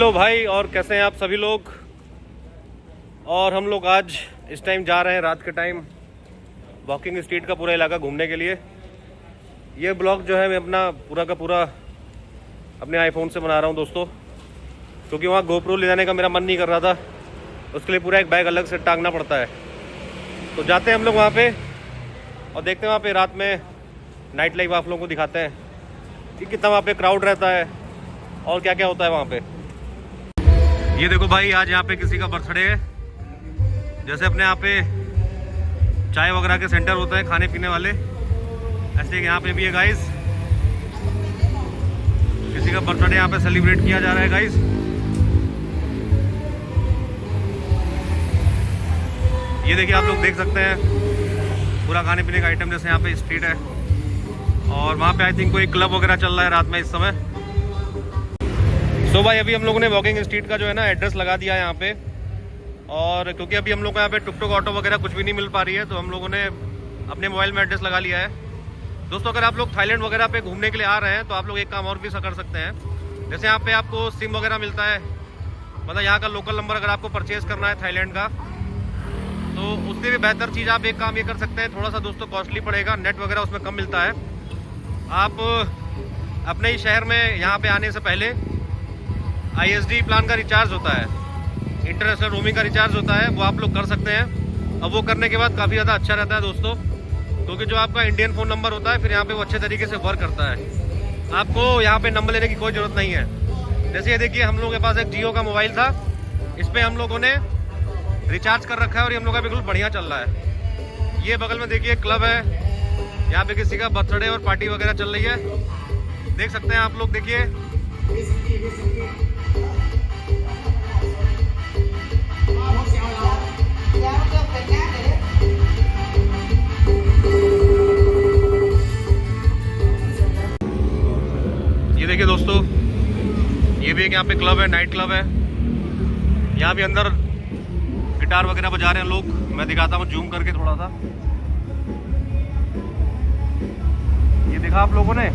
Hello भाई, और कैसे हैं आप सभी लोग। और हम लोग आज इस टाइम जा रहे हैं रात के टाइम वॉकिंग स्ट्रीट का पूरा इलाका घूमने के लिए। ये ब्लॉग जो है मैं अपना पूरा का पूरा अपने आईफोन से बना रहा हूँ दोस्तों, क्योंकि वहाँ गोप्रो ले जाने का मेरा मन नहीं कर रहा था। उसके लिए पूरा एक बैग अलग से टांगना पड़ता है। तो जाते हैं हम लोग वहाँ पे और देखते हैं वहाँ पे रात में नाइट लाइफ आप लोगों को दिखाते हैं कि कितना वहाँ पे क्राउड रहता है और क्या क्या होता है वहाँ पे। ये देखो भाई, आज यहाँ पे किसी का बर्थडे है। जैसे अपने यहाँ पे चाय वगैरह के सेंटर होते हैं खाने पीने वाले, ऐसे यहाँ पे भी है गाइस। किसी का बर्थडे यहाँ पे सेलिब्रेट किया जा रहा है गाइस। ये देखिए, आप लोग देख सकते हैं पूरा खाने पीने का आइटम। जैसे यहाँ पे स्ट्रीट है और वहाँ पे आई थिंक कोई क्लब वगैरह चल रहा है रात में इस समय। सो भाई, अभी हम लोगों ने वॉकिंग स्ट्रीट का जो है ना एड्रेस लगा दिया है यहाँ पे। और क्योंकि अभी हम लोग को यहाँ पे टुक टुक ऑटो वगैरह कुछ भी नहीं मिल पा रही है, तो हम लोगों ने अपने मोबाइल में एड्रेस लगा लिया है। दोस्तों, अगर आप लोग थाईलैंड वगैरह पे घूमने के लिए आ रहे हैं तो आप लोग एक काम और भी कर सकते हैं। जैसे यहाँ पे आपको सिम वगैरह मिलता है, मतलब यहाँ का लोकल नंबर अगर आपको परचेज करना है थाईलैंड का, तो उससे भी बेहतर चीज़ आप एक काम ये कर सकते हैं। थोड़ा सा दोस्तों कॉस्टली पड़ेगा, नेट वगैरह उसमें कम मिलता है। आप अपने ही शहर में यहाँ पे आने से पहले ISD प्लान का रिचार्ज होता है, इंटरनेशनल रोमिंग का रिचार्ज होता है, वो आप लोग कर सकते हैं। अब वो करने के बाद काफ़ी ज़्यादा अच्छा रहता है दोस्तों, क्योंकि जो आपका इंडियन फ़ोन नंबर होता है फिर यहाँ पे वो अच्छे तरीके से वर्क करता है। आपको यहाँ पे नंबर लेने की कोई ज़रूरत नहीं है। जैसे ये देखिए, हम लोगों के पास एक जियो का मोबाइल था, इस पर हम लोगों ने रिचार्ज कर रखा है और ये हम लोग का बिल्कुल बढ़िया चल रहा है। ये बगल में देखिए क्लब है, यहाँ पे किसी का बर्थडे और पार्टी वगैरह चल रही है, देख सकते हैं आप लोग। देखिए देखिए दोस्तों, ये भी एक यहाँ पे क्लब है, नाइट क्लब है। यहाँ भी अंदर गिटार वगैरह बजा रहे हैं लोग। मैं दिखाता हूँ जूम करके थोड़ा सा। ये देखा आप लोगों ने।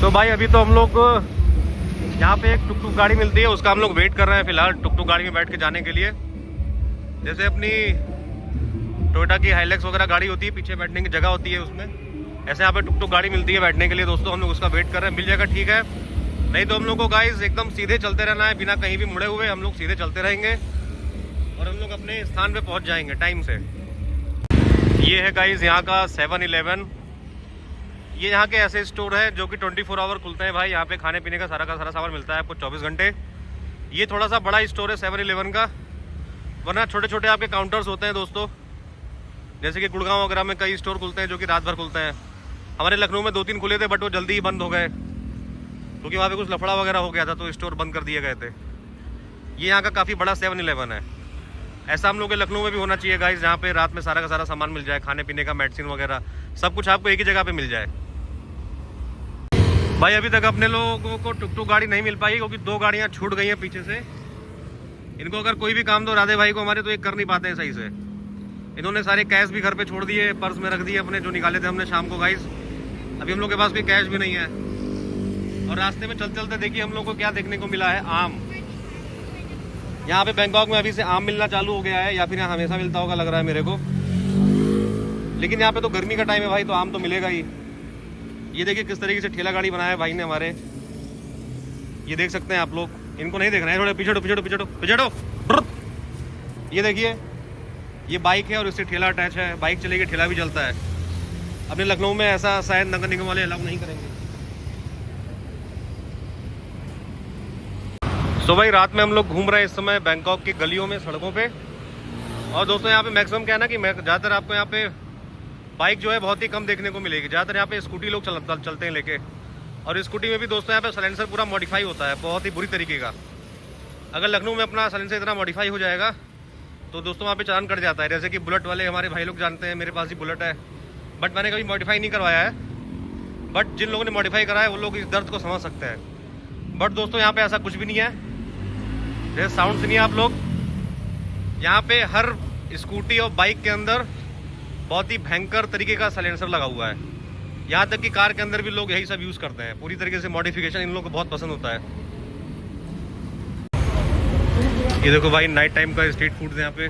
तो भाई, अभी तो हम लोग यहाँ पे एक टुक टुक गाड़ी मिलती है, उसका हम लोग वेट कर रहे हैं फिलहाल, टुक टुक गाड़ी में बैठ के जाने के लिए। जैसे अपनी टोयोटा की हाइलैक्स वगैरह गाड़ी होती है, पीछे बैठने की जगह होती है उसमें, ऐसे यहाँ पे टुक टुक गाड़ी मिलती है बैठने के लिए। दोस्तों, हम लोग उसका वेट कर रहे हैं, मिल जाएगा ठीक है। नहीं तो हम लोग को गाइस एकदम सीधे चलते रहना है, बिना कहीं भी मुड़े हुए हम लोग सीधे चलते रहेंगे और हम लोग अपने स्थान पे पहुँच जाएंगे टाइम से। ये है गाइस यहाँ का 7-Eleven। ये यहाँ के ऐसे स्टोर है जो कि 24 आवर खुलते हैं भाई। यहाँ पे खाने पीने का सारा सामान मिलता है आपको 24 घंटे। ये थोड़ा सा बड़ा स्टोर है 7-Eleven का, वरना छोटे छोटे आपके काउंटर्स होते हैं दोस्तों। जैसे कि गुड़गांव वगैरह में कई स्टोर खुलते हैं जो कि रात भर खुलते हैं। हमारे लखनऊ में 2-3 खुले थे, बट वो जल्दी ही बंद हो गए क्योंकि वहाँ पे कुछ लफड़ा वगैरह हो गया था, तो स्टोर बंद कर दिए गए थे। ये यहाँ का काफ़ी बड़ा 7-Eleven है। ऐसा हम लोग के लखनऊ में भी होना चाहिए गाइस, जहाँ पे रात में सारा का सारा सामान मिल जाए, खाने पीने का, मेडिसिन वगैरह सब कुछ आपको एक ही जगह पे मिल जाए। भाई, अभी तक अपने लोगों को टुक टुक गाड़ी नहीं मिल पाई, क्योंकि 2 गाड़ियाँ छूट गई हैं पीछे से। इनको अगर कोई भी काम दो राधे भाई को हमारे, तो ये कर नहीं पाते हैं सही से। इन्होंने सारे कैश भी घर पे छोड़ दिए, पर्स में रख दिए अपने, जो निकाले थे हमने शाम को गाइस। अभी हम लोग के पास कोई कैश भी नहीं है। और रास्ते में चलते चलते देखिए हम लोग को क्या देखने को मिला है, आम। यहाँ पे बैंकॉक में अभी से आम मिलना चालू हो गया है, या फिर यहाँ हमेशा मिलता होगा लग रहा है मेरे को। लेकिन यहाँ पे तो गर्मी का टाइम है भाई, तो आम तो मिलेगा ही। ये देखिए किस तरीके से ठेला गाड़ी बनाया है भाई ने हमारे, ये देख सकते हैं आप लोग। इनको नहीं देखना है, थोड़ा पीछे पीछे। ये देखिए, ये बाइक है और इससे ठेला अटैच है। बाइक चलेगी, ठेला भी चलता है। अपने लखनऊ में ऐसा शायद नगर निगम वाले अलाउ नहीं करेंगे। सो भाई, रात में हम लोग घूम रहे हैं इस समय बैंकॉक की गलियों में, सड़कों पे। और दोस्तों, यहाँ पे मैक्सिमम क्या है ना कि ज़्यादातर आपको यहाँ पे बाइक जो है बहुत ही कम देखने को मिलेगी। ज़्यादातर यहाँ पे स्कूटी लोग चलते हैं लेके। और स्कूटी में भी दोस्तों यहाँ पे साइलेंसर पूरा मॉडिफाई होता है, बहुत ही बुरी तरीके का। अगर लखनऊ में अपना साइलेंसर इतना मॉडिफाई हो जाएगा तो दोस्तों वहाँ पे चालान कट जाता है। जैसे कि बुलेट वाले हमारे भाई लोग जानते हैं, मेरे पास ही बुलेट है, बट मैंने कभी मॉडिफाई नहीं करवाया है। बट जिन लोगों ने मॉडिफाई कराया है वो लोग इस दर्द को समझ सकते हैं। बट दोस्तों, यहाँ पे ऐसा कुछ भी नहीं है। जैसे साउंड सुनिए आप लोग, यहाँ पे हर स्कूटी और बाइक के अंदर बहुत ही भयंकर तरीके का साइलेंसर लगा हुआ है। यहाँ तक कि कार के अंदर भी लोग यही सब यूज़ करते हैं। पूरी तरीके से मॉडिफिकेशन इन लोगों को बहुत पसंद होता है। ये देखो भाई नाइट टाइम का स्ट्रीट फूड है यहाँ पे।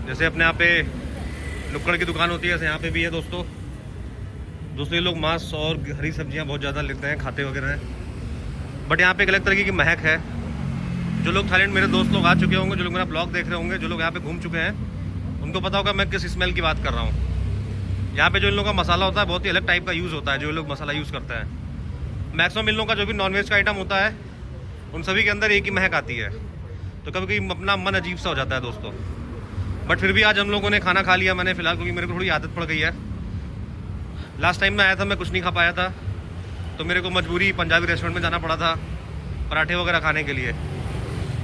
जैसे अपने यहाँ पे नुक्कड़ की दुकान होती है, ऐसे यहाँ पे भी है दोस्तों। ये लोग मांस और हरी सब्जियाँ बहुत ज़्यादा लेते हैं, खाते वगैरह हैं। बट यहाँ पे एक अलग तरीके की महक है। जो लोग थाईलैंड, मेरे दोस्त लोग आ चुके होंगे, जो लोग मेरा ब्लॉग देख रहे होंगे, जो लोग यहाँ पे घूम चुके हैं, उनको पता होगा मैं किस स्मेल की बात कर रहा हूँ। यहाँ पे जो इन लोगों का मसाला होता है बहुत ही अलग टाइप का यूज़ होता है। जो लोग मसाला यूज़ करते हैं, मैक्सिमम इन लोगों का जो भी नॉनवेज का आइटम होता है उन सभी के अंदर एक ही महक आती है। तो कभी कभी अपना मन अजीब सा हो जाता है दोस्तों। बट फिर भी आज हम लोगों ने खाना खा लिया मैंने फ़िलहाल, क्योंकि मेरे को थोड़ी आदत पड़ गई है। लास्ट टाइम मैं आया था, मैं कुछ नहीं खा पाया था, तो मेरे को मजबूरी पंजाबी रेस्टोरेंट में जाना पड़ा था पराठे वगैरह खाने के लिए।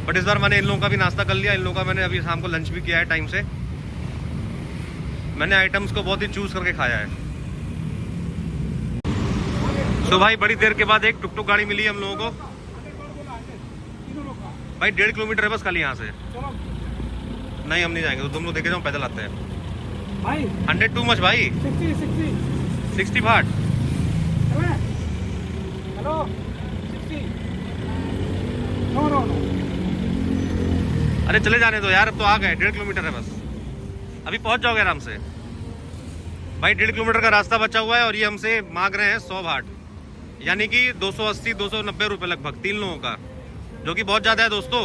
बट इस बार मैंने इन लोगों का भी नाश्ता कर लिया। इन लोगों का मैंने अभी शाम को लंच भी किया है टाइम से। मैंने आइटम्स को बहुत ही चूज़ करके खाया है। तो भाई बड़ी देर के बाद एक टुक टुक गाड़ी मिली हम लोगों को। भाई 1.5 किलोमीटर है बस खाली यहाँ से। नहीं हम नहीं जाएंगे, तो तुम लोग देखे जाओ, पैदल आते हैं भाई। 100 टू मच भाई। 60 भाट। हेलो 60। नो। अरे चले जाने दो यार, अब तो आ गए। 1.5 किलोमीटर है बस, अभी पहुंच जाओगे आराम से भाई। 1.5 किलोमीटर का रास्ता बचा हुआ है और ये हमसे मांग रहे हैं 100 भाट, यानी कि 280-290 रुपये लगभग 3 लोगों का, जो कि बहुत ज़्यादा है दोस्तों।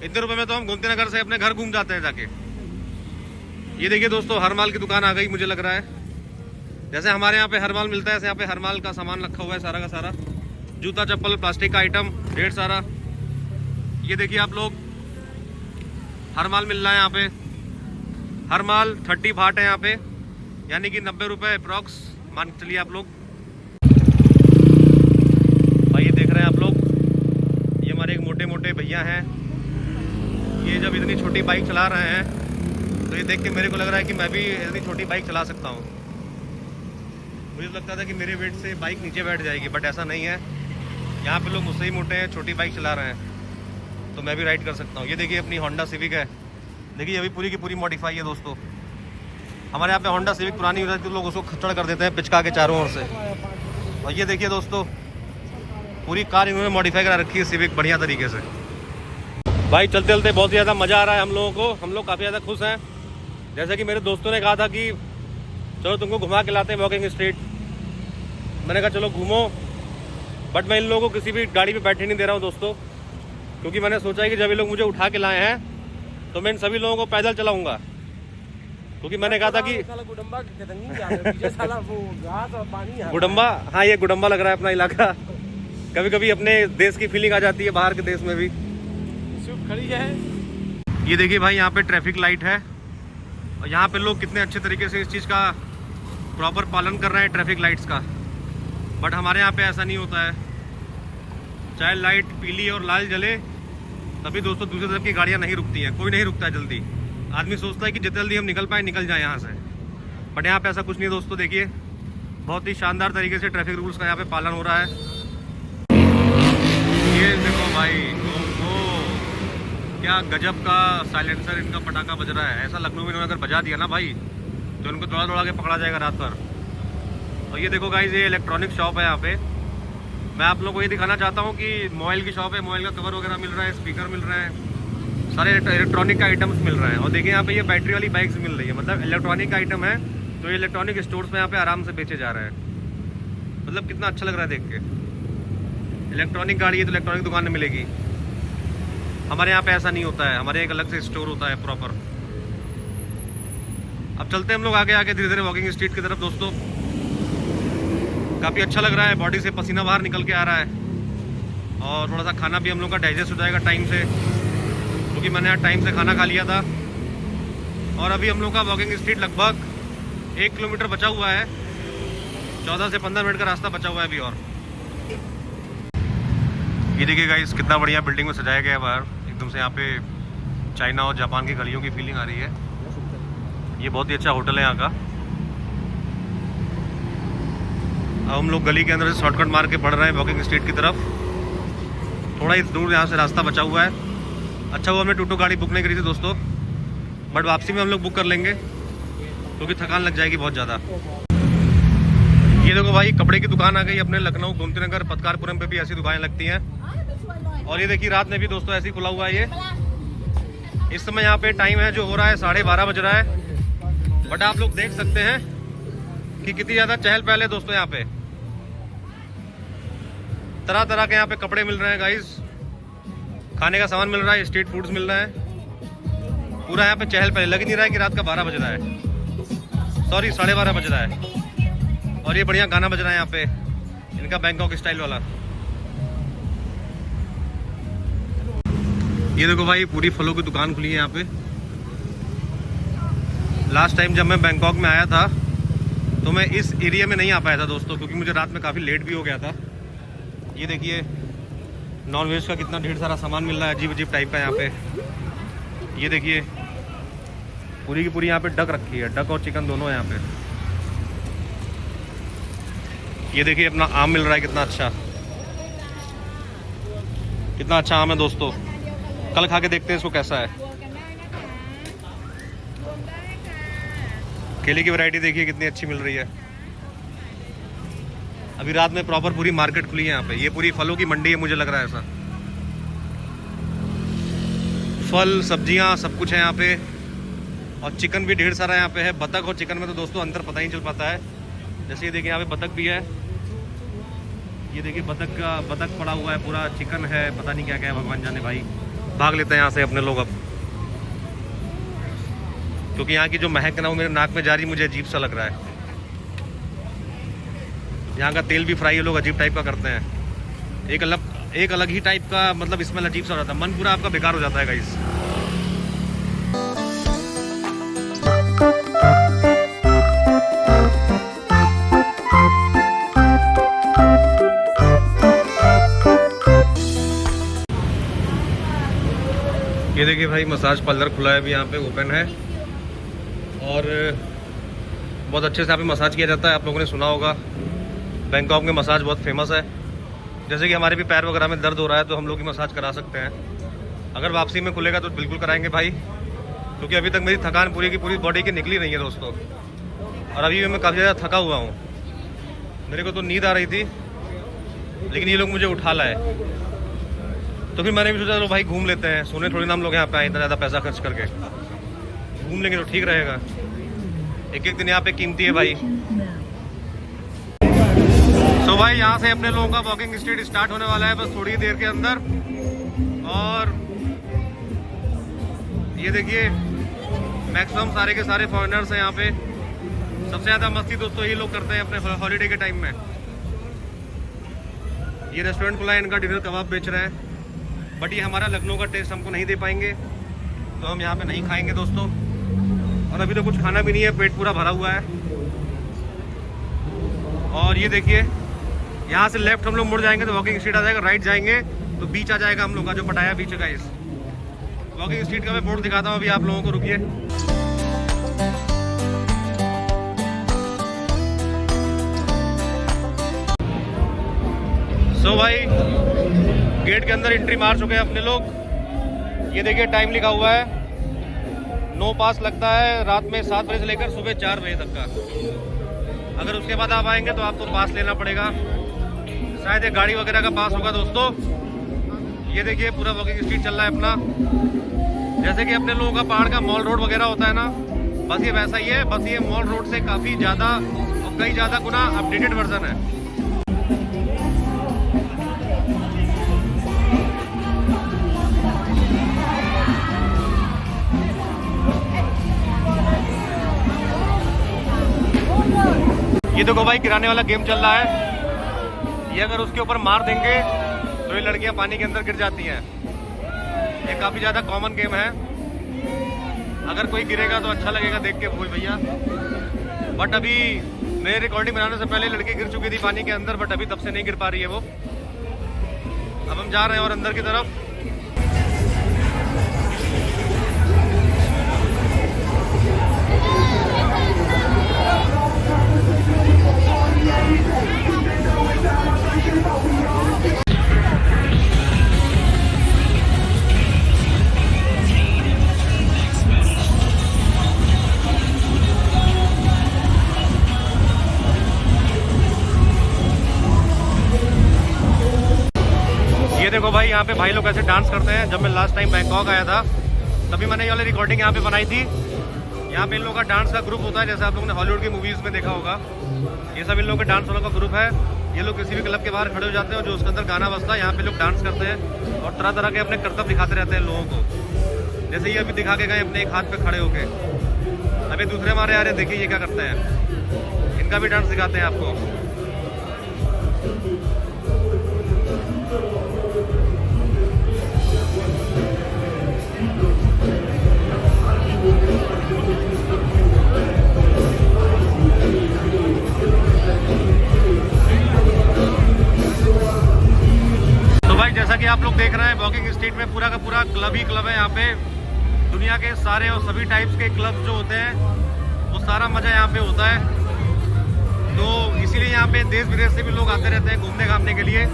इतने रुपए में तो हम गोमती नगर से अपने घर घूम जाते हैं जाके। ये देखिए दोस्तों, हर माल की दुकान आ गई मुझे लग रहा है। जैसे हमारे यहाँ पे हर माल मिलता है, ऐसे यहाँ पे हर माल का सामान रखा हुआ है सारा का सारा। जूता चप्पल, प्लास्टिक का आइटम ढेर सारा। ये देखिए आप लोग, हर माल मिल रहा है यहाँ पे। हर माल 30 भाट है यहाँ पे, यानी कि 90 रुपये अप्रॉक्स मान के चलिए आप लोग। भाई ये देख रहे हैं आप लोग, ये हमारे एक मोटे मोटे भैया हैं। ये जब इतनी छोटी बाइक चला रहे हैं तो ये देख के मेरे को लग रहा है कि मैं भी इतनी छोटी बाइक चला सकता हूँ। मुझे लगता था कि मेरे वेट से बाइक नीचे बैठ जाएगी, बट ऐसा नहीं है। यहाँ पे लोग मुझसे ही मोटे हैं, छोटी बाइक चला रहे हैं, तो मैं भी राइड कर सकता हूँ। ये देखिए अपनी होंडा सिविक है। देखिए अभी पूरी की पूरी मॉडिफाई है दोस्तों। हमारे यहाँ पे होंडा सिविक पुरानी हो जाती है तो लोग उसको खच्चड़ कर देते हैं पिचका के चारों ओर से। और ये देखिए दोस्तों, पूरी कार इन्होंने मॉडिफाई करा रखी है सिविक बढ़िया तरीके से। भाई चलते चलते बहुत ज़्यादा मज़ा आ रहा है हम लोगों को। हम लोग काफ़ी ज़्यादा खुश हैं। जैसे कि मेरे दोस्तों ने कहा था कि चलो तुमको घुमा के लाते हैं वॉकिंग स्ट्रीट। मैंने कहा चलो घूमो, बट मैं इन लोगों को किसी भी गाड़ी पे बैठे नहीं दे रहा हूँ दोस्तों, क्योंकि मैंने सोचा है कि जब ये लोग मुझे उठा के लाए हैं तो मैं इन सभी लोगों को पैदल चलाऊँगा। क्योंकि मैंने कहा था कि गुडम्बा, हाँ ये गुडम्बा लग रहा है अपना इलाका। कभी कभी अपने देश की फीलिंग आ जाती है बाहर के देश में भी। खड़ी है। ये देखिए भाई, यहाँ पे ट्रैफिक लाइट है और यहाँ पे लोग कितने अच्छे तरीके से इस चीज़ का प्रॉपर पालन कर रहे हैं, ट्रैफिक लाइट्स का। बट हमारे यहाँ पे ऐसा नहीं होता है। चाहे लाइट पीली और लाल जले तभी दोस्तों दूसरी तरफ की गाड़ियाँ नहीं रुकती हैं। कोई नहीं रुकता है जल्दी। आदमी सोचता है कि जितनी जल्दी हम निकल पाए निकल जाए यहाँ से, बट यहाँ पे ऐसा कुछ नहीं दोस्तों। देखिए बहुत ही शानदार तरीके से ट्रैफिक रूल्स का यहाँ पे पालन हो रहा है। ये देखो भाई, क्या गजब का साइलेंसर इनका पटाखा बज रहा है। ऐसा लखनऊ में इन्होंने अगर बजा दिया ना भाई तो इनको दौड़ा दौड़ा के पकड़ा जाएगा रात भर। और ये देखो गाइस, ये इलेक्ट्रॉनिक शॉप है यहाँ पे। मैं आप लोगों को ये दिखाना चाहता हूँ कि मोबाइल की शॉप है। मोबाइल का कवर वगैरह मिल रहा है, स्पीकर मिल रहे हैं, सारे इलेक्ट्रॉनिक का आइटम्स मिल रहे हैं। और देखिए यहाँ पे ये बैटरी वाली बाइक्स मिल रही है, मतलब इलेक्ट्रॉनिक का आइटम है। तो ये इलेक्ट्रॉनिक स्टोर्स में यहाँ पे आराम से बेचे जा रहे हैं। मतलब कितना अच्छा लग रहा है देख के। इलेक्ट्रॉनिक गाड़ी है तो इलेक्ट्रॉनिक दुकान में मिलेगी। हमारे यहाँ पे ऐसा नहीं होता है, हमारे एक अलग से स्टोर होता है प्रॉपर। अब चलते हैं हम लोग आगे आगे धीरे धीरे वॉकिंग स्ट्रीट की तरफ दोस्तों। काफ़ी अच्छा लग रहा है, बॉडी से पसीना बाहर निकल के आ रहा है। और थोड़ा सा खाना भी हम लोग का डाइजेस्ट हो जाएगा टाइम से, क्योंकि मैंने यहाँ टाइम से खाना खा लिया था। और अभी हम लोग का वॉकिंग स्ट्रीट लगभग 1 किलोमीटर बचा हुआ है। 14 से 15 मिनट का रास्ता बचा हुआ है अभी। और ये देखिए गाइस, कितना बढ़िया बिल्डिंग में सजाया गया है बाहर। एकदम से यहाँ पे चाइना और जापान की गलियों की फीलिंग आ रही है। ये बहुत ही अच्छा होटल है यहाँ का। अब हम लोग गली के अंदर से शॉर्टकट मार के बढ़ रहे हैं वॉकिंग स्ट्रीट की तरफ। थोड़ा ही दूर यहाँ से रास्ता बचा हुआ है। अच्छा वो हमने टूटो गाड़ी बुक नहीं करी थी दोस्तों, बट वापसी में हम लोग बुक कर लेंगे क्योंकि थकान लग जाएगी बहुत ज़्यादा। ये देखो भाई, कपड़े की दुकान आ गई अपने लखनऊ गोमती नगर पतकारपुरम पे भी ऐसी दुकानें लगती हैं। और ये देखिए रात में भी दोस्तों ऐसे ही खुला हुआ है ये। इस समय यहाँ पे टाइम है जो हो रहा है 12:30 बज रहा है। बट आप लोग देख सकते हैं कि कितनी ज़्यादा चहल पहल है दोस्तों। यहाँ पे तरह तरह के यहाँ पे कपड़े मिल रहे हैं गाइस, खाने का सामान मिल रहा है, स्ट्रीट फूड्स मिल रहा है। पूरा यहाँ पे चहल पहल, लग नहीं रहा है कि रात का 12 बज रहा है, सॉरी 12:30 बज रहा है। और ये बढ़िया गाना बज रहा है यहाँ पे, इनका बैंकॉक स्टाइल वाला। ये देखो भाई पूरी फलों की दुकान खुली है यहाँ पे। लास्ट टाइम जब मैं बैंकॉक में आया था तो मैं इस एरिया में नहीं आ पाया था दोस्तों, क्योंकि मुझे रात में काफ़ी लेट भी हो गया था। ये देखिए नॉन वेज का कितना ढेर सारा सामान मिल रहा है, अजीब अजीब टाइप का यहाँ पे। ये देखिए पूरी की पूरी यहाँ पे डक रखी है, डक और चिकन दोनों है यहाँ पे। ये देखिए अपना आम मिल रहा है, कितना अच्छा कितना अच्छा आम है दोस्तों। कल खा के देखते हैं इसको कैसा है। केले की वैरायटी देखिए कितनी अच्छी मिल रही है। अभी रात में प्रॉपर पूरी मार्केट खुली है यहाँ पे। ये पूरी फलों की मंडी है, मुझे लग रहा है ऐसा। फल सब्जियाँ सब कुछ है यहाँ पे, और चिकन भी ढेर सारा यहाँ पे है। बतख और चिकन में तो दोस्तों अंतर पता ही चल पाता है। जैसे ये देखिए यहाँ पे बतख भी है, ये देखिए बतख पड़ा हुआ है पूरा, चिकन है, पता नहीं क्या क्या है, भगवान जाने। भाई भाग लेते हैं यहाँ से अपने लोग अब, क्योंकि यहाँ की जो महक है ना वो मेरे नाक में जा रही, मुझे अजीब सा लग रहा है। यहाँ का तेल भी फ्राई ये लोग अजीब टाइप का करते हैं, एक अलग ही टाइप का, मतलब स्मेल अजीब सा हो जाता है। मन पूरा आपका बेकार हो जाता है गाइस। ये देखिए भाई मसाज पार्लर खुला है अभी यहाँ पे, ओपन है, और बहुत अच्छे से यहाँ पे मसाज किया जाता है। आप लोगों ने सुना होगा बैंकॉक में मसाज बहुत फेमस है। जैसे कि हमारे भी पैर वगैरह में दर्द हो रहा है तो हम लोग भी मसाज करा सकते हैं। अगर वापसी में खुलेगा तो बिल्कुल कराएंगे भाई, क्योंकि अभी तक मेरी थकान पूरी की पूरी बॉडी की निकली नहीं है दोस्तों। और अभी भी मैं काफ़ी ज़्यादा थका हुआ हूँ, मेरे को तो नींद आ रही थी, लेकिन ये लोग मुझे उठा लाए। तो फिर मैंने भी सोचा चलो भाई घूम लेते हैं, सोने थोड़ी ना हम लोग यहाँ पे आए इतना ज़्यादा पैसा खर्च करके, घूम लेंगे तो ठीक रहेगा। एक एक दिन यहाँ पे कीमती है भाई। तो भाई यहाँ से अपने लोगों का वॉकिंग स्ट्रीट स्टार्ट होने वाला है बस थोड़ी देर के अंदर। और ये देखिए मैक्सिमम सारे के सारे फॉरेनर्स हैं यहाँ पे। सबसे ज़्यादा मस्ती दोस्तों यही लोग करते हैं अपने हॉलीडे के टाइम में। ये रेस्टोरेंट खुला है, इनका डिनर कबाब बेच रहे हैं, बट ये हमारा लखनऊ का टेस्ट हमको नहीं दे पाएंगे, तो हम यहाँ पे नहीं खाएंगे दोस्तों। और अभी तो कुछ खाना भी नहीं है, पेट पूरा भरा हुआ है। और ये देखिए यहाँ से लेफ्ट हम लोग मुड़ जाएंगे तो वॉकिंग स्ट्रीट आ जाएगा, राइट जाएंगे तो बीच आ जाएगा हम लोग का, जो पटाया बीच का। इस वॉकिंग स्ट्रीट का मैं बोर्ड दिखाता हूँ अभी आप लोगों को, रुकिए। सो भाई गेट के अंदर एंट्री मार चुके हैं अपने लोग। ये देखिए टाइम लिखा हुआ है, नो पास लगता है रात में 7 बजे से लेकर सुबह 4 बजे तक का। अगर उसके बाद आप आएंगे तो आपको पास लेना पड़ेगा, शायद एक गाड़ी वगैरह का पास होगा दोस्तों। ये देखिए पूरा वॉकिंग स्ट्रीट चल रहा है अपना, जैसे कि अपने लोगों का पहाड़ का मॉल रोड वगैरह होता है ना, बस ये वैसा ही है। बस ये मॉल रोड से काफ़ी ज़्यादा और कई ज़्यादा गुना अपडेटेड वर्जन है। ये देखो भाई किराने वाला गेम चल रहा है, ये अगर उसके ऊपर मार देंगे तो ये लड़कियां पानी के अंदर गिर जाती हैं। ये काफ़ी ज़्यादा कॉमन गेम है, अगर कोई गिरेगा तो अच्छा लगेगा देख के कोई भैया। बट अभी मेरे रिकॉर्डिंग बनाने से पहले लड़की गिर चुकी थी पानी के अंदर, बट अभी तब से नहीं गिर पा रही है वो। अब हम जा रहे हैं और अंदर की तरफ। देखो भाई, यहाँ पे भाई लोग ऐसे डांस करते हैं। जब मैं लास्ट टाइम बैंकॉक आया था तभी मैंने ये वाली रिकॉर्डिंग यहाँ पे बनाई थी। यहाँ पे इन लोगों का डांस का ग्रुप होता है, जैसे आप लोगों ने हॉलीवुड की मूवीज़ में देखा होगा। ये सब इन लोगों का डांस वालों का ग्रुप है। ये लोग किसी भी क्लब के बाहर खड़े हो जाते हैं और जो उसके अंदर गाना बजता है यहाँ पे लोग डांस करते हैं और तरह तरह के अपने करतब दिखाते रहते हैं लोगों को। जैसे ये अभी दिखा के गए अपने एक हाथ पे खड़े होके, अभी दूसरे हमारे आ रहे देखिए ये क्या करते हैं। इनका भी डांस दिखाते हैं आपको। जैसा कि आप लोग देख रहे हैं, वॉकिंग स्ट्रीट में पूरा का पूरा क्लब ही क्लब है। यहाँ पे दुनिया के सारे और सभी टाइप्स के क्लब जो होते हैं वो सारा मज़ा यहाँ पे होता है। तो इसीलिए यहाँ पे देश विदेश से भी लोग आते रहते हैं घूमने घामने के लिए।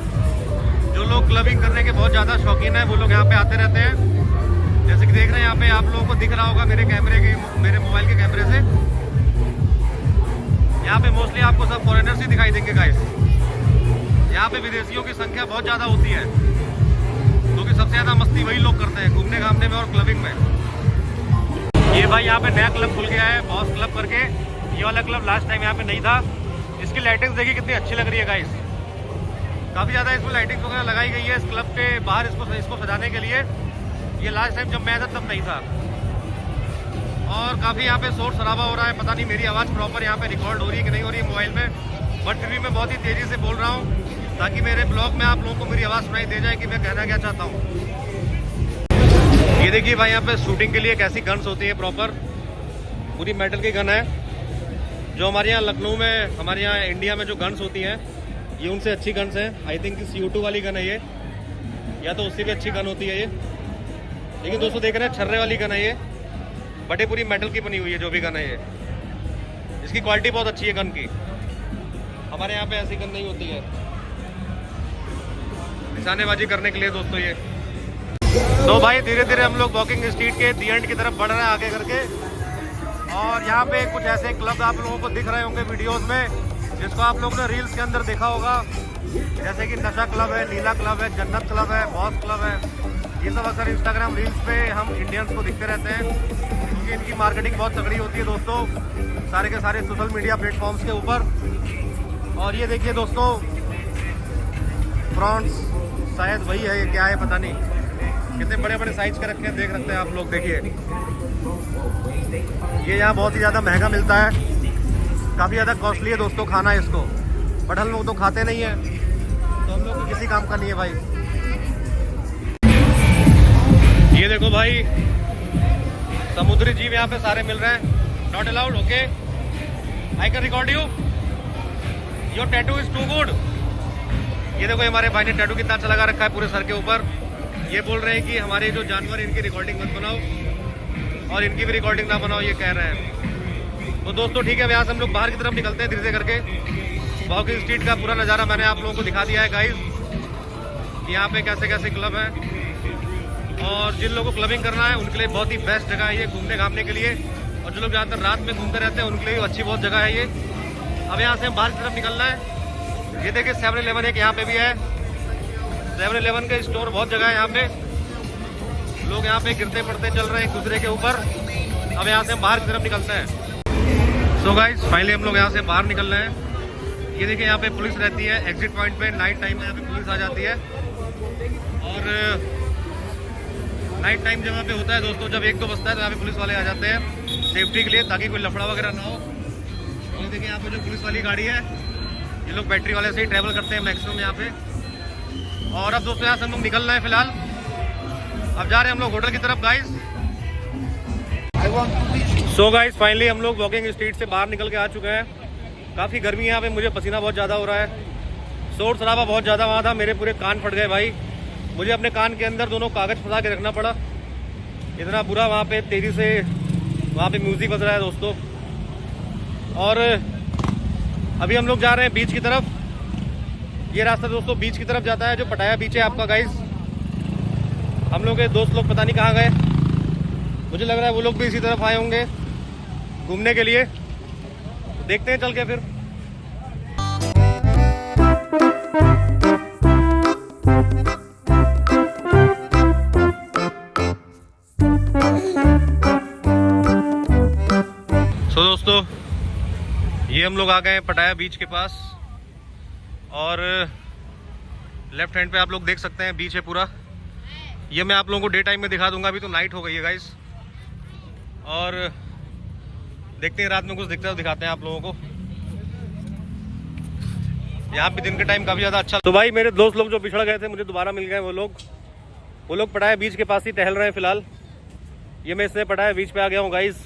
जो लोग क्लबिंग करने के बहुत ज़्यादा शौकीन हैं वो लोग यहाँ पे आते रहते हैं। जैसे कि देख रहे हैं यहाँ पे आप लोगों को दिख रहा होगा मेरे मोबाइल के कैमरे से, यहाँ पे मोस्टली आपको सब फॉरेनर्स ही दिखाई देंगे गाइस। यहाँ पे विदेशियों की संख्या बहुत ज़्यादा होती है, क्योंकि सबसे ज़्यादा मस्ती वही लोग करते हैं घूमने घामने में और क्लबिंग में। ये भाई यहाँ पे नया क्लब खुल गया है, बॉस क्लब करके। ये वाला क्लब लास्ट टाइम यहाँ पे नहीं था। इसकी लाइटिंग्स देखिए कितनी अच्छी लग रही है गाइस। काफ़ी ज़्यादा इसमें लाइटिंग्स वगैरह लगाई गई है इस क्लब के बाहर इसको सजाने के लिए। ये लास्ट टाइम जब मैं था तब नहीं था। और काफ़ी यहाँ पे शोर शराबा हो रहा है। पता नहीं मेरी आवाज़ प्रॉपर यहाँ पे रिकॉर्ड हो रही है कि नहीं हो रही है मोबाइल में, बट फिर भी मैं बहुत ही तेज़ी से बोल रहा हूँ ताकि मेरे ब्लॉग में आप लोगों को मेरी आवाज़ सुनाई दे जाए कि मैं कहना क्या चाहता हूँ। ये देखिए भाई, यहाँ पे शूटिंग के लिए कैसी गन्स होती है, प्रॉपर पूरी मेटल की गन है। जो हमारे यहाँ लखनऊ में, हमारे यहाँ इंडिया में जो गन्स होती हैं ये उनसे अच्छी गन्स हैं। आई थिंक CO2 वाली गन है ये, या तो उससे भी अच्छी गन होती है ये। लेकिन दोस्तों देख रहे हैं छर्रे वाली गन है ये, बट ये पूरी मेटल की बनी हुई है जो भी गन है ये। इसकी क्वालिटी बहुत अच्छी है गन की। हमारे यहाँ पे ऐसी गन नहीं होती है निशानेबाजी करने के लिए दोस्तों ये। तो भाई धीरे धीरे हम लोग वॉकिंग स्ट्रीट के दी एंड की तरफ बढ़ रहे हैं आगे करके। और यहाँ पे कुछ ऐसे क्लब आप लोगों को दिख रहे होंगे वीडियोस में, जिसको आप लोगों ने रील्स के अंदर देखा होगा। जैसे कि नशा क्लब है, नीला क्लब है, जन्नत क्लब है, बॉस क्लब है। ये सब अक्सर इंस्टाग्राम रील्स पे हम इंडियंस को दिखते रहते हैं, क्योंकि इनकी मार्केटिंग बहुत तगड़ी होती है दोस्तों सारे के सारे सोशल मीडिया प्लेटफॉर्म्स के ऊपर। और ये देखिए दोस्तों, प्रॉन्स शायद वही है, ये क्या है पता नहीं। कितने बड़े बड़े साइज के रखे हैं, देख सकते हैं आप लोग। देखिए ये यहाँ बहुत ही ज़्यादा महंगा मिलता है, काफ़ी ज़्यादा कॉस्टली है दोस्तों खाना इसको, बट हम लोग तो खाते नहीं है, तो हम लोग को किसी काम का नहीं है भाई। ये देखो भाई, समुद्री जीव यहाँ पे सारे मिल रहे हैं। Not allowed, okay, I can record you, your tattoo is too good. ये देखो हमारे भाई ने टैटू कितना अच्छा लगा रखा है पूरे सर के ऊपर। ये बोल रहे हैं कि हमारे जो जानवर इनकी रिकॉर्डिंग मत बनाओ और इनकी भी रिकॉर्डिंग ना बनाओ, ये कह रहे हैं। तो दोस्तों ठीक है, यहाँ से हम लोग बाहर की तरफ निकलते हैं धीरे धीरे करके। वॉकिंग स्ट्रीट का पूरा नज़ारा मैंने आप लोगों को दिखा दिया है गाइस, यहाँ पे कैसे कैसे क्लब है। और जिन लोगों को क्लबिंग करना है उनके लिए बहुत ही बेस्ट जगह है ये घूमने घामने के लिए। और जो लोग ज़्यादातर रात में घूमते रहते हैं उनके लिए अच्छी बहुत जगह है ये। अब यहाँ से हम बाहर की तरफ निकलना है। ये देखिए 7-Eleven एक यहाँ पे भी है। 7-Eleven के स्टोर बहुत जगह है यहाँ पे। लोग यहाँ पे गिरते पड़ते चल रहे हैं एक दूसरे के ऊपर। अब यहाँ से हम बाहर की तरफ निकलते हैं। सो गाइस फाइनली हम लोग यहाँ से बाहर निकल रहे हैं। ये देखिए यहाँ पे पुलिस रहती है एग्जिट पॉइंट पे। नाइट टाइम में यहाँ पे पुलिस आ जाती है। और नाइट टाइम जब यहाँ पे होता है दोस्तों, जब 1-2 बजता है तो यहाँ पे पुलिस वाले आ जाते हैं सेफ्टी के लिए, ताकि कोई लफड़ा वगैरह ना हो। और देखिए यहाँ पे जो पुलिस वाली गाड़ी है, ये लोग बैटरी वाले से ही ट्रैवल करते हैं मैक्सिमम यहाँ पे। और अब दोस्तों यहाँ से हम लोग निकल रहे हैं फिलहाल। अब जा रहे हैं हम लोग होटल की तरफ गाइस। सो गाइस फाइनली हम लोग वॉकिंग स्ट्रीट से बाहर निकल के आ चुके हैं। काफ़ी गर्मी है यहाँ पे, मुझे पसीना बहुत ज़्यादा हो रहा है। शोर शराबा बहुत ज़्यादा वहाँ था, मेरे पूरे कान फट गए भाई। मुझे अपने कान के अंदर दोनों कागज़ फंसा के रखना पड़ा, इतना बुरा वहाँ पे तेज़ी से वहाँ पे म्यूज़िक बज रहा है दोस्तों। और अभी हम लोग जा रहे हैं बीच की तरफ। ये रास्ता दोस्तों बीच की तरफ जाता है, जो पटाया बीच है आपका गाइस। हम लोग के दोस्त लोग पता नहीं कहाँ गए, मुझे लग रहा है वो लोग भी इसी तरफ आए होंगे घूमने के लिए। देखते हैं चल के फिर। ये हम लोग आ गए हैं पटाया बीच के पास और लेफ्ट हैंड पे आप लोग देख सकते हैं बीच है पूरा। ये मैं आप लोगों को डे टाइम में दिखा दूंगा, अभी तो नाइट हो गई है गाइस। और देखते हैं रात में कुछ दिखता है तो दिखाते हैं आप लोगों को। यहाँ पे दिन के टाइम काफ़ी ज़्यादा अच्छा। तो भाई मेरे दोस्त लोग जो पिछड़ गए थे मुझे दोबारा मिल गए। वो लोग पटाया बीच के पास ही टहल रहे हैं फिलहाल। ये मैं इससे पटाया बीच पे आ गया हूँ गाइस।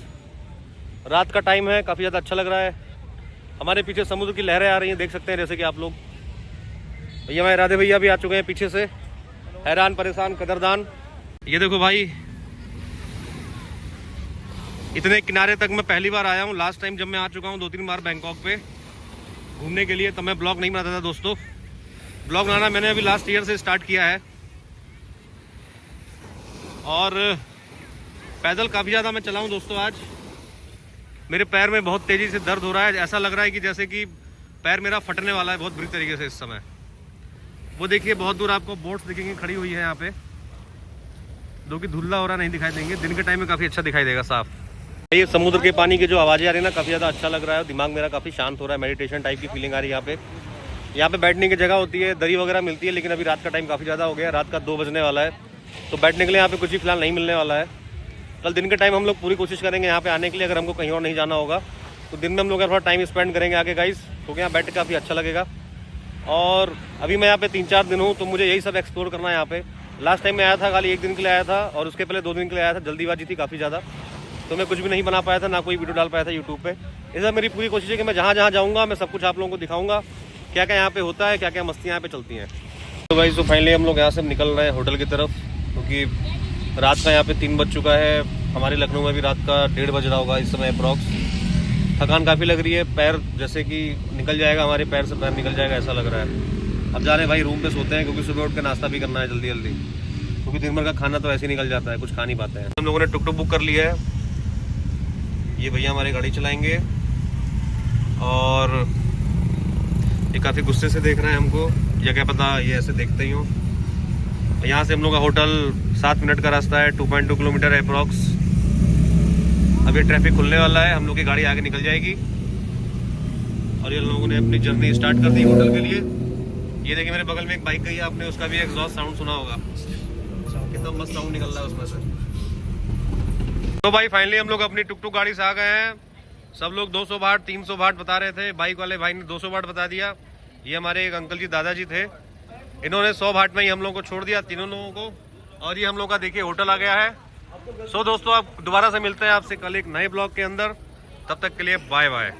रात का टाइम है, काफ़ी ज़्यादा अच्छा लग रहा है। हमारे पीछे समुद्र की लहरें आ रही हैं, देख सकते हैं जैसे कि आप लोग। भैया हमारे राधे भैया भी आ चुके हैं पीछे से, हैरान परेशान कदरदान। ये देखो भाई, इतने किनारे तक मैं पहली बार आया हूँ। लास्ट टाइम जब मैं आ चुका हूँ 2-3 बार बैंकॉक पे घूमने के लिए, तब मैं ब्लॉग नहीं बनाता था दोस्तों। ब्लॉग बनाना मैंने अभी लास्ट ईयर से स्टार्ट किया है। और पैदल काफ़ी ज़्यादा मैं चला हूँ दोस्तों। आज मेरे पैर में बहुत तेज़ी से दर्द हो रहा है, ऐसा लग रहा है कि जैसे कि पैर मेरा फटने वाला है बहुत बुरी तरीके से इस समय। वो देखिए बहुत दूर आपको बोट्स दिखेंगी खड़ी हुई है यहाँ पे, जो कि धुंधला हो रहा नहीं दिखाई देंगे। दिन के टाइम में काफ़ी अच्छा दिखाई देगा साफ। ये समुद्र के पानी की जो आवाज़ें आ रही है ना, काफ़ी ज़्यादा अच्छा लग रहा है। दिमाग मेरा काफ़ी शांत हो रहा है, मेडिटेशन टाइप की फीलिंग आ रही है। यहाँ पे बैठने की जगह होती है, दरी वगैरह मिलती है, लेकिन अभी रात का टाइम काफ़ी ज़्यादा हो गया। रात का 2 बजने वाला है, तो बैठने के लिए यहाँ पे कुछ भी फिलहाल नहीं मिलने वाला है। कल दिन के टाइम हम लोग पूरी कोशिश करेंगे यहाँ पे आने के लिए। अगर हमको कहीं और नहीं जाना होगा तो दिन में हम लोग थोड़ा टाइम स्पेंड करेंगे आगे गाइस, क्योंकि यहाँ बैठ के काफ़ी अच्छा लगेगा। और अभी मैं यहाँ पे 3-4 दिन हूँ, तो मुझे यही सब एक्सप्लोर करना है यहाँ पे। लास्ट टाइम मैं आया था खाली 1 दिन के लिए आया था, और उसके पहले 2 दिन के लिए आया था। जल्दीबाजी थी काफ़ी ज़्यादा, तो मैं कुछ भी नहीं बना पाया था, ना कोई वीडियो डाल पाया था यूट्यूब पे। इसलिए मेरी पूरी कोशिश है कि मैं जहाँ जहाँ जाऊँगा मैं सब कुछ आप लोगों को दिखाऊँगा, क्या क्या यहाँ पे होता है, क्या क्या मस्तियाँ यहाँ पे चलती हैं। तो गाइस तो फाइनली हम लोग यहाँ से निकल रहे हैं होटल की तरफ, क्योंकि रात का यहाँ पे 3 बज चुका है। हमारे लखनऊ में भी रात का 1:30 बज रहा होगा इस समय अप्रॉक्स। थकान काफ़ी लग रही है, पैर जैसे कि निकल जाएगा, हमारे पैर से पैर निकल जाएगा ऐसा लग रहा है। अब जा रहे हैं भाई रूम पे सोते हैं, क्योंकि सुबह उठ के नाश्ता भी करना है जल्दी जल्दी, क्योंकि दिन भर का खाना तो ऐसे ही निकल जाता है, कुछ खा नहीं पाते हैं। हम लोगों ने टुक बुक कर लिया है। ये भैया हमारी गाड़ी चलाएंगे और ये काफ़ी गुस्से से देख रहे हैं हमको, या क्या पता ये ऐसे देखते ही हो। यहाँ से हम लोग का होटल 7 मिनट का रास्ता है, 2.2 किलोमीटर है अप्रॉक्स। अभी ट्रैफिक खुलने वाला है, हम लोग की गाड़ी आगे निकल जाएगी। और ये लोगों ने अपनी जर्नी स्टार्ट कर दी होटल के लिए। ये देखिए मेरे बगल में एक बाइक गई है, आपने उसका भी एग्जॉस्ट साउंड सुना होगा, कितना मस्त साउंड निकल रहा है उसमें से। तो भाई फाइनली हम लोग अपनी टुक गाड़ी से आ गए हैं। सब लोग 200 बाट 300 बाट बता रहे थे, बाइक वाले भाई ने 200 बाट बता दिया। ये हमारे एक अंकल जी दादाजी थे, इन्होंने 100 बाट में ही हम लोग को छोड़ दिया, तीनों लोगों को। और ये हम लोग का देखिए होटल आ गया है। सो दोस्तों आप दोबारा से मिलते हैं आपसे कल एक नए ब्लॉग के अंदर। तब तक के लिए बाय बाय।